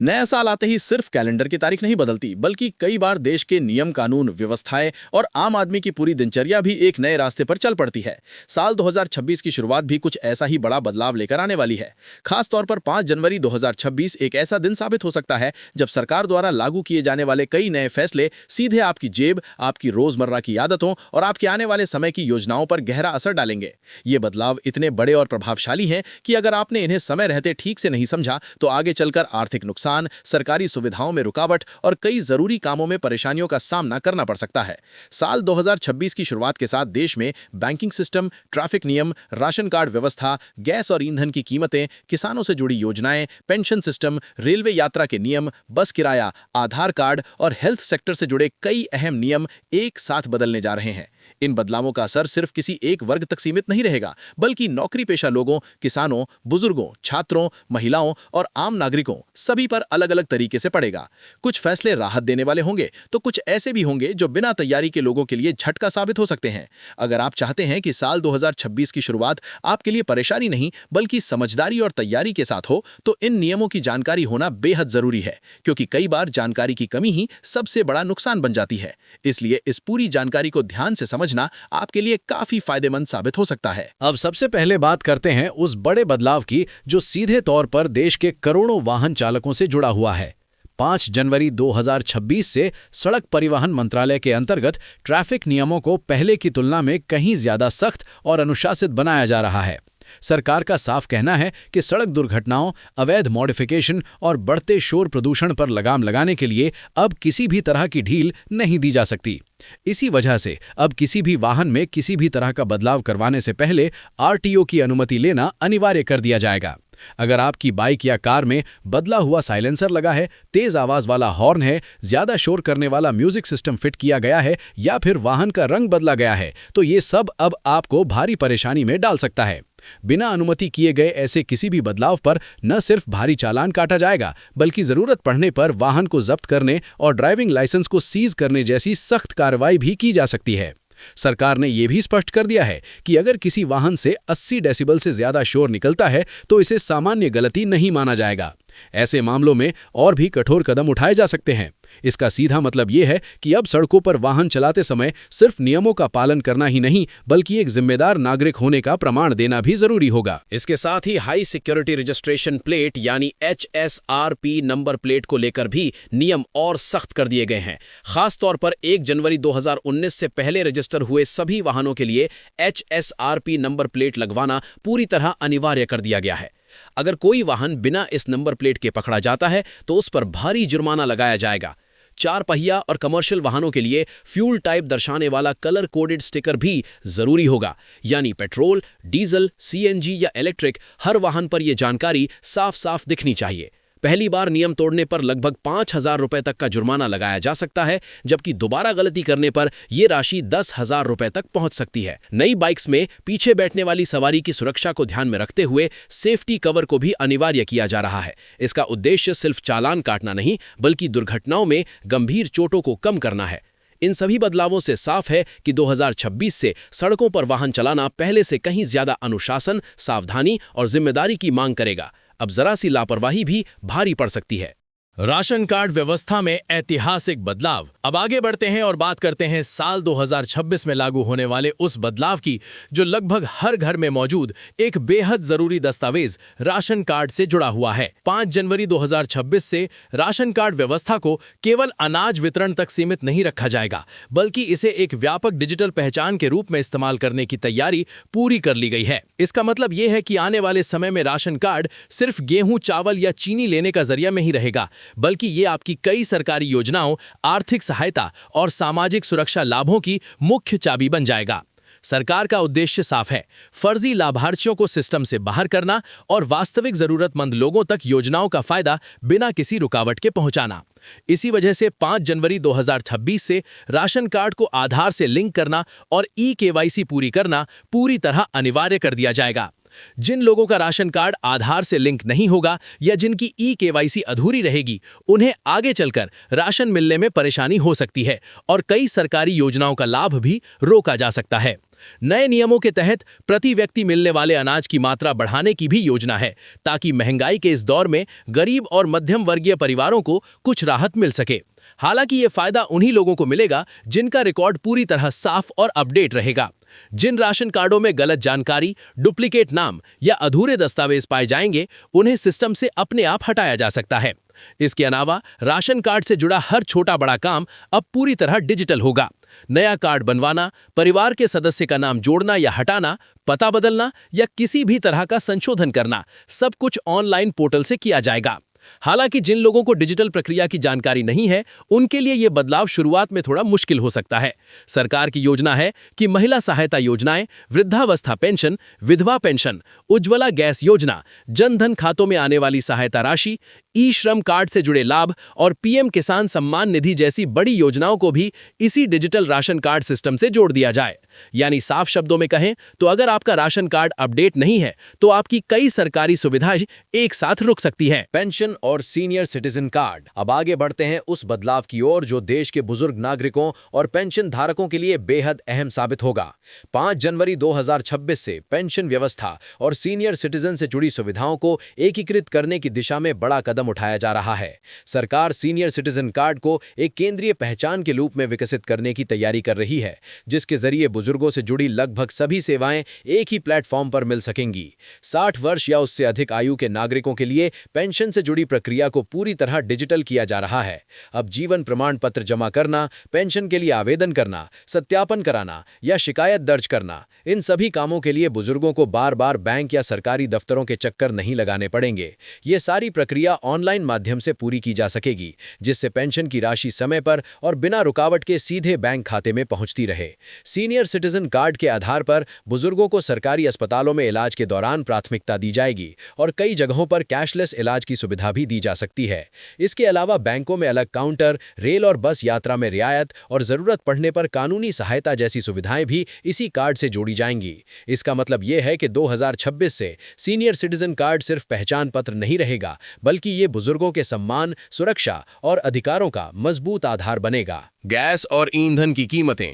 नया साल आते ही सिर्फ कैलेंडर की तारीख नहीं बदलती, बल्कि कई बार देश के नियम कानून, व्यवस्थाएं और आम आदमी की पूरी दिनचर्या भी एक नए रास्ते पर चल पड़ती है। साल 2026 की शुरुआत भी कुछ ऐसा ही बड़ा बदलाव लेकर आने वाली है। खास तौर पर 5 जनवरी 2026 एक ऐसा दिन साबित हो सकता है जब सरकार द्वारा लागू किए जाने वाले कई नए फैसले सीधे आपकी जेब, आपकी रोजमर्रा की आदतों और आपके आने वाले समय की योजनाओं पर गहरा असर डालेंगे। ये बदलाव इतने बड़े और प्रभावशाली हैं कि अगर आपने इन्हें समय रहते ठीक से नहीं समझा तो आगे चलकर आर्थिक नुकसान, सरकारी सुविधाओं में रुकावट और कई जरूरी कामों में परेशानियों का सामना करना पड़ सकता है। साल 2026 की शुरुआत के साथ देश में बैंकिंग सिस्टम, ट्रैफिक नियम, राशन कार्ड व्यवस्था, गैस और ईंधन की कीमतें, किसानों से जुड़ी योजनाएं, पेंशन सिस्टम, रेलवे यात्रा के नियम, बस किराया, आधार कार्ड और हेल्थ सेक्टर से जुड़े कई अहम नियम एक साथ बदलने जा रहे हैं। इन बदलावों का असर सिर्फ किसी एक वर्ग तक सीमित नहीं रहेगा, बल्कि नौकरी पेशा लोगों, किसानों, बुजुर्गों, छात्रों, महिलाओं और आम नागरिकों सभी पर अलग अलग तरीके से पड़ेगा। कुछ फैसले राहत देने वाले होंगे तो कुछ ऐसे भी होंगे जो बिना तैयारी के लोगों के लिए झटका साबित हो सकते हैं। अगर आप चाहते हैं कि साल 2026 की शुरुआत आपके लिए परेशानी नहीं बल्कि समझदारी और तैयारी के साथ हो, तो इन नियमों की जानकारी होना बेहद जरूरी है, क्योंकि कई बार जानकारी की कमी ही सबसे बड़ा नुकसान बन जाती है। इसलिए इस पूरी जानकारी को ध्यान से समझना आपके लिए काफी फायदेमंद साबित हो सकता है। अब सबसे पहले बात करते हैं उस बड़े बदलाव की जो सीधे तौर पर देश के करोड़ों वाहन चालकों से जुड़ा हुआ है। 5 जनवरी 2026 से सड़क परिवहन मंत्रालय के अंतर्गत ट्रैफिक नियमों को पहले की तुलना में कहीं ज्यादा सख्त और अनुशासित बनाया जा रहा है। सरकार का साफ कहना है कि सड़क दुर्घटनाओं, अवैध मॉडिफिकेशन और बढ़ते शोर प्रदूषण पर लगाम लगाने के लिए अब किसी भी तरह की ढील नहीं दी जा सकती। इसी वजह से अब किसी भी वाहन में किसी भी तरह का बदलाव करवाने से पहले आरटीओ की अनुमति लेना अनिवार्य कर दिया जाएगा। अगर आपकी बाइक या कार में बदला हुआ साइलेंसर लगा है, तेज आवाज वाला हॉर्न है, ज्यादा शोर करने वाला म्यूजिक सिस्टम फिट किया गया है या फिर वाहन का रंग बदला गया है, तो ये सब अब आपको भारी परेशानी में डाल सकता है। बिना अनुमति किए गए ऐसे किसी भी बदलाव पर न सिर्फ भारी चालान काटा जाएगा, बल्कि जरूरत पड़ने पर वाहन को जब्त करने और ड्राइविंग लाइसेंस को सीज करने जैसी सख्त कार्रवाई भी की जा सकती है। सरकार ने यह भी स्पष्ट कर दिया है कि अगर किसी वाहन से 80 डेसिबल से ज्यादा शोर निकलता है तो इसे सामान्य गलती नहीं माना जाएगा। ऐसे मामलों में और भी कठोर कदम उठाए जा सकते हैं। इसका सीधा मतलब यह है कि अब सड़कों पर वाहन चलाते समय सिर्फ नियमों का पालन करना ही नहीं, बल्कि एक जिम्मेदार नागरिक होने का प्रमाण देना भी जरूरी होगा। इसके साथ ही हाई सिक्योरिटी रजिस्ट्रेशन प्लेट यानी HSRP नंबर प्लेट को लेकर भी नियम और सख्त कर दिए गए हैं। खास तौर पर 1 जनवरी 2019 से पहले रजिस्टर हुए सभी वाहनों के लिए HSRP नंबर प्लेट लगवाना पूरी तरह अनिवार्य कर दिया गया है। अगर कोई वाहन बिना इस नंबर प्लेट के पकड़ा जाता है तो उस पर भारी जुर्माना लगाया जाएगा। 4 पहिया और कमर्शियल वाहनों के लिए फ्यूल टाइप दर्शाने वाला कलर कोडेड स्टिकर भी जरूरी होगा, यानी पेट्रोल, डीजल, CNG या इलेक्ट्रिक, हर वाहन पर यह जानकारी साफ साफ दिखनी चाहिए। पहली बार नियम तोड़ने पर लगभग 5,000 रुपए तक का जुर्माना लगाया जा सकता है, जबकि दोबारा गलती करने पर यह राशि 10,000 रुपए तक पहुंच सकती है। नई बाइक्स में पीछे बैठने वाली सवारी की सुरक्षा को ध्यान में रखते हुए सेफ्टी कवर को भी अनिवार्य किया जा रहा है। इसका उद्देश्य सिर्फ चालान काटना नहीं, बल्कि दुर्घटनाओं में गंभीर चोटों को कम करना है। इन सभी बदलावों से साफ है कि 2026 से सड़कों पर वाहन चलाना पहले से कहीं ज्यादा अनुशासन, सावधानी और जिम्मेदारी की मांग करेगा। अब जरा सी लापरवाही भी भारी पड़ सकती है। राशन कार्ड व्यवस्था में ऐतिहासिक बदलाव। अब आगे बढ़ते हैं और बात करते हैं साल 2026 में लागू होने वाले उस बदलाव की जो लगभग हर घर में मौजूद एक बेहद जरूरी दस्तावेज राशन कार्ड से जुड़ा हुआ है। 5 जनवरी 2026 से राशन कार्ड व्यवस्था को केवल अनाज वितरण तक सीमित नहीं रखा जाएगा, बल्कि इसे एक व्यापक डिजिटल पहचान के रूप में इस्तेमाल करने की तैयारी पूरी कर ली गई है। इसका मतलब यह है कि आने वाले समय में राशन कार्ड सिर्फ गेहूं, चावल या चीनी लेने का जरिया नहीं रहेगा, बल्कि ये आपकी कई सरकारी योजनाओं, आर्थिक सहायता और सामाजिक सुरक्षा लाभों की मुख्य चाबी बन जाएगा। सरकार का उद्देश्य साफ है, फर्जी लाभार्थियों को सिस्टम से बाहर करना और वास्तविक जरूरतमंद लोगों तक योजनाओं का फायदा बिना किसी रुकावट के पहुंचाना। इसी वजह से 5 जनवरी 2026 से राशन कार्ड को आधार से लिंक करना और eKYC पूरी करना पूरी तरह अनिवार्य कर दिया जाएगा। जिन लोगों का राशन कार्ड आधार से लिंक नहीं होगा या जिनकी eKYC अधूरी रहेगी, उन्हें आगे चलकर राशन मिलने में परेशानी हो सकती है और कई सरकारी योजनाओं का लाभ भी रोका जा सकता है। नए नियमों के तहत प्रति व्यक्ति मिलने वाले अनाज की मात्रा बढ़ाने की भी योजना है, ताकि महंगाई के इस दौर में गरीब और मध्यम वर्गीय परिवारों को कुछ राहत मिल सके। हालांकि ये फायदा उन्हीं लोगों को मिलेगा जिनका रिकॉर्ड पूरी तरह साफ और अपडेट रहेगा। जिन राशन कार्डों में गलत जानकारी, डुप्लीकेट नाम या अधूरे दस्तावेज पाए जाएंगे, उन्हें सिस्टम से अपने आप हटाया जा सकता है। इसके अलावा राशन कार्ड से जुड़ा हर छोटा बड़ा काम अब पूरी तरह डिजिटल होगा। नया कार्ड बनवाना, परिवार के सदस्य का नाम जोड़ना या हटाना, पता बदलना या किसी भी तरह का संशोधन करना, सब कुछ ऑनलाइन पोर्टल से किया जाएगा। हालांकि जिन लोगों को डिजिटल प्रक्रिया की जानकारी नहीं है, उनके लिए यह बदलाव शुरुआत में थोड़ा मुश्किल हो सकता है। सरकार की योजना है कि महिला सहायता योजनाएं, वृद्धावस्था पेंशन, विधवा पेंशन, उज्ज्वला गैस योजना, जन धन खातों में आने वाली सहायता राशि, ई श्रम कार्ड से जुड़े लाभ और पीएम किसान सम्मान निधि जैसी बड़ी योजनाओं को भी इसी डिजिटल राशन कार्ड सिस्टम से जोड़ दिया जाए। यानी साफ शब्दों में कहें तो अगर आपका राशन कार्ड अपडेट नहीं है, तो आपकी कई सरकारी सुविधाएं एक साथ रुक सकती हैं। पेंशन और सीनियर सिटीजन कार्ड। अब आगे बढ़ते हैं उस बदलाव की ओर जो देश के बुजुर्ग नागरिकों और पेंशन धारकों के लिए बेहद अहम साबित होगा। 5 जनवरी 2026 से पेंशन व्यवस्था और सीनियर सिटीजन से जुड़ी सुविधाओं को एकीकृत करने की दिशा में बड़ा कदम उठाया जा रहा है। सरकार सीनियर सिटीजन कार्ड को एक केंद्रीय पहचान के रूप में विकसित करने की तैयारी कर रही है, जिसके जरिए बुजुर्गों से जुड़ी लगभग सभी सेवाएं एक ही प्लेटफॉर्म पर मिल सकेंगी। 60 वर्ष या उससे अधिक आयु के नागरिकों के लिए पेंशन से जुड़ी प्रक्रिया को पूरी तरह डिजिटल किया जा रहा है। अब जीवन प्रमाण पत्र जमा करना, पेंशन के लिए आवेदन करना, सत्यापन कराना या शिकायत दर्ज करना, इन सभी कामों के लिए बुजुर्गों को बार-बार बैंक या सरकारी दफ्तरों के चक्कर नहीं लगाने पड़ेंगे। ये सारी प्रक्रिया ऑनलाइन माध्यम से पूरी की जा सकेगी, जिससे पेंशन की राशि समय पर और बिना रुकावट के सीधे बैंक खाते में पहुंचती रहे। सीनियर सिटीजन कार्ड के आधार पर बुजुर्गों को सरकारी अस्पतालों में इलाज के दौरान प्राथमिकता दी जाएगी और कई जगहों पर कैशलेस इलाज की सुविधा भी दी जा सकती है। इसके अलावा बैंकों में अलग काउंटर, रेल और बस यात्रा में रियायत और जरूरत पड़ने पर कानूनी सहायता जैसी सुविधाएं भी इसी कार्ड से जोड़ी जाएंगी। इसका मतलब यह है कि 2026 से सीनियर सिटीजन कार्ड सिर्फ पहचान पत्र नहीं रहेगा, बल्कि ये बुजुर्गों के सम्मान, सुरक्षा और अधिकारों का मजबूत आधार बनेगा। गैस और ईंधन की कीमतें।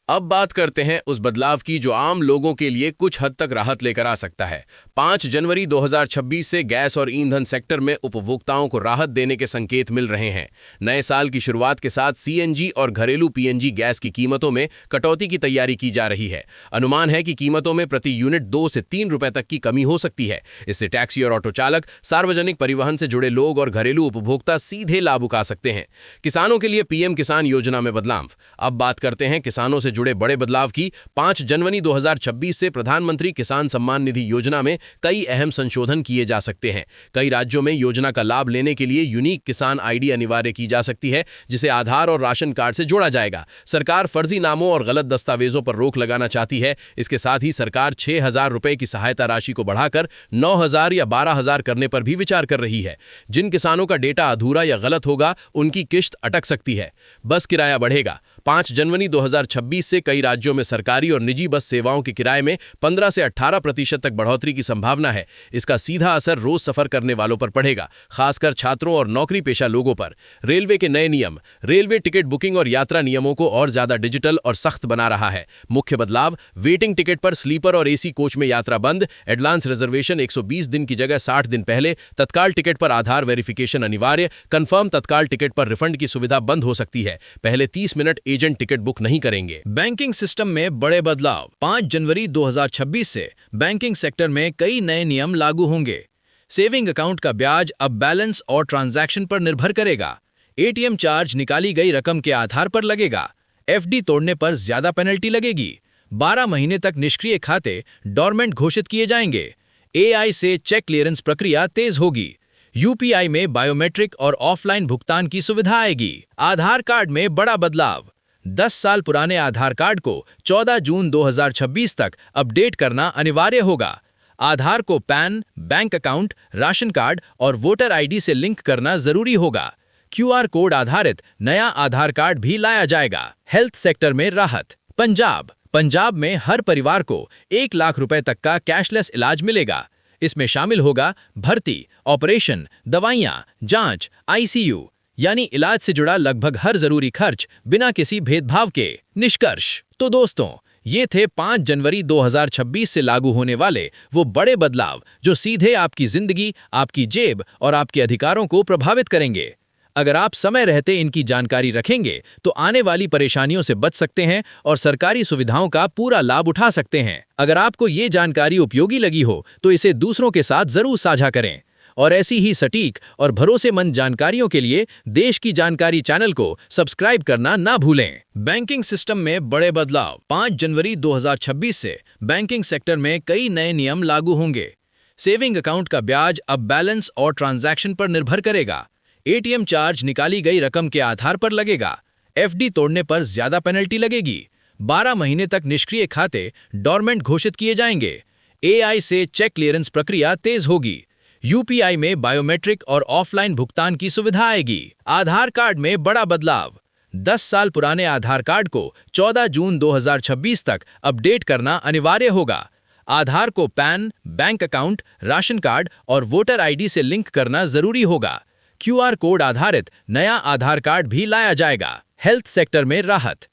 अब बात करते हैं उस बदलाव की जो आम लोगों के लिए कुछ हद तक राहत लेकर आ सकता है। 5 जनवरी 2026 से गैस और ईंधन सेक्टर में उपभोक्ताओं को राहत देने के संकेत मिल रहे हैं। नए साल की शुरुआत के साथ सीएनजी और घरेलू पीएनजी गैस की कीमतों में कटौती की तैयारी की जा रही है। अनुमान है कि कीमतों में प्रति यूनिट 2 से 3 रुपए तक की कमी हो सकती है। इससे टैक्सी और ऑटो चालक, सार्वजनिक परिवहन से जुड़े लोग और घरेलू उपभोक्ता सीधे लाभ उठा सकते हैं। किसानों के लिए पीएम किसान योजना में बदलाव। अब बात करते हैं किसानों से जुड़े बड़े बदलाव की। 5 जनवरी 2026 से प्रधानमंत्री किसान सम्मान निधि योजना में कई अहम संशोधन किए जा सकते हैं। कई राज्यों में योजना का लाभ लेने के लिए यूनिक किसान आईडी अनिवार्य की जा सकती है, जिसे आधार और राशन कार्ड से जोड़ा जाएगा। सरकार फर्जी नामों और गलत दस्तावेजों पर रोक लगाना चाहती है। इसके साथ ही सरकार 6,000 रुपए की सहायता राशि को बढ़ाकर 9,000 या 12,000 करने पर भी विचार कर रही है। जिन किसानों का डेटा अधूरा या गलत होगा, उनकी किश्त अटक सकती है। बस किराया बढ़ेगा। 5 जनवरी 2026 से कई राज्यों में सरकारी और निजी बस सेवाओं के किराए में 15 से 18% तक बढ़ोतरी की संभावना है। इसका सीधा असर रोज सफर करने वालों पर पड़ेगा, खासकर छात्रों और नौकरी पेशा लोगों पर। रेलवे के नए नियम रेलवे टिकट बुकिंग और यात्रा नियमों को और ज्यादा डिजिटल और सख्त बना रहा है। मुख्य बदलाव, वेटिंग टिकट पर स्लीपर और एसी कोच में यात्रा बंद, एडवांस रिजर्वेशन 120 दिन की जगह 60 दिन पहले, तत्काल टिकट पर आधार वेरिफिकेशन अनिवार्य, कंफर्म तत्काल टिकट पर रिफंड की सुविधा बंद हो सकती है। पहले 30 मिनट एजेंट टिकट बुक नहीं करेंगे। बैंकिंग सिस्टम में बड़े बदलाव। 5 जनवरी 2026 से बैंकिंग सेक्टर में कई नए नियम लागू होंगे। सेविंग अकाउंट का ब्याज अब बैलेंस और ट्रांजैक्शन पर निर्भर करेगा। एटीएम चार्ज निकाली गई रकम के आधार पर लगेगा। एफडी तोड़ने पर ज्यादा पेनल्टी लगेगी। 12 महीने तक निष्क्रिय खाते डॉर्मेंट घोषित किए जाएंगे। एआई से चेक क्लियरेंस प्रक्रिया तेज होगी। यूपीआई में बायोमेट्रिक और ऑफलाइन भुगतान की सुविधा आएगी। आधार कार्ड में बड़ा बदलाव। 10 साल पुराने आधार कार्ड को 14 जून 2026 तक अपडेट करना अनिवार्य होगा। आधार को pan, bank account, ration card और वोटर आईडी से लिंक करना जरूरी होगा। क्यूआर कोड आधारित नया आधार कार्ड भी लाया जाएगा। हेल्थ सेक्टर में राहत। पंजाब में हर परिवार को 1 लाख रुपए तक का कैशलेस इलाज मिलेगा। इसमें शामिल होगा भर्ती, ऑपरेशन, दवाइयां, जांच, आईसीयू, यानी इलाज से जुड़ा लगभग हर जरूरी खर्च बिना किसी भेदभाव के। निष्कर्ष तो दोस्तों, ये थे 5 जनवरी 2026 से लागू होने वाले वो बड़े बदलाव जो सीधे आपकी जिंदगी, आपकी जेब और आपके अधिकारों को प्रभावित करेंगे। अगर आप समय रहते इनकी जानकारी रखेंगे तो आने वाली परेशानियों से बच सकते हैं और सरकारी सुविधाओं का पूरा लाभ उठा सकते हैं। अगर आपको ये जानकारी उपयोगी लगी हो तो इसे दूसरों के साथ जरूर साझा करें और ऐसी ही सटीक और भरोसेमंद जानकारियों के लिए देश की जानकारी चैनल को सब्सक्राइब करना ना भूलें। बैंकिंग सिस्टम में बड़े बदलाव। 5 जनवरी 2026 से बैंकिंग सेक्टर में कई नए नियम लागू होंगे। सेविंग अकाउंट का ब्याज अब बैलेंस और ट्रांजैक्शन पर निर्भर करेगा। एटीएम चार्ज निकाली गई रकम के आधार पर लगेगा। एफडी तोड़ने पर ज्यादा पेनल्टी लगेगी। 12 महीने तक निष्क्रिय खाते डॉर्मेंट घोषित किए जाएंगे। एआई से चेक क्लियरेंस प्रक्रिया तेज होगी। यूपीआई में बायोमेट्रिक और ऑफलाइन भुगतान की सुविधा आएगी। आधार कार्ड में बड़ा बदलाव। 10 साल पुराने आधार कार्ड को 14 जून 2026 तक अपडेट करना अनिवार्य होगा। आधार को pan, bank account, ration card और वोटर आईडी से लिंक करना जरूरी होगा। क्यूआर कोड आधारित नया आधार कार्ड भी लाया जाएगा। हेल्थ सेक्टर में राहत।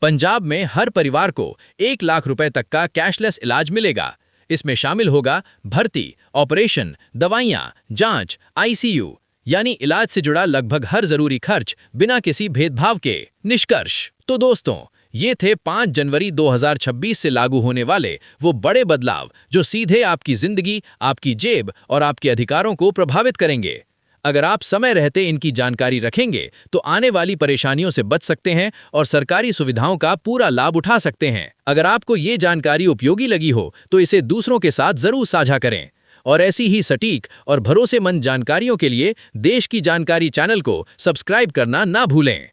पंजाब में हर परिवार को 1 लाख रुपए तक का कैशलेस इलाज मिलेगा। इसमें शामिल होगा भर्ती, ऑपरेशन, दवाइयां, जांच, आईसीयू, यानी इलाज से जुड़ा लगभग हर जरूरी खर्च बिना किसी भेदभाव के। निष्कर्ष तो दोस्तों, ये थे 5 जनवरी 2026 से लागू होने वाले वो बड़े बदलाव जो सीधे आपकी जिंदगी, आपकी जेब और आपके अधिकारों को प्रभावित करेंगे। अगर आप समय रहते इनकी जानकारी रखेंगे तो आने वाली परेशानियों से बच सकते हैं और सरकारी सुविधाओं का पूरा लाभ उठा सकते हैं। अगर आपको ये जानकारी उपयोगी लगी हो तो इसे दूसरों के साथ जरूर साझा करें और ऐसी ही सटीक और भरोसेमंद जानकारियों के लिए देश की जानकारी चैनल को सब्सक्राइब करना ना भूलें।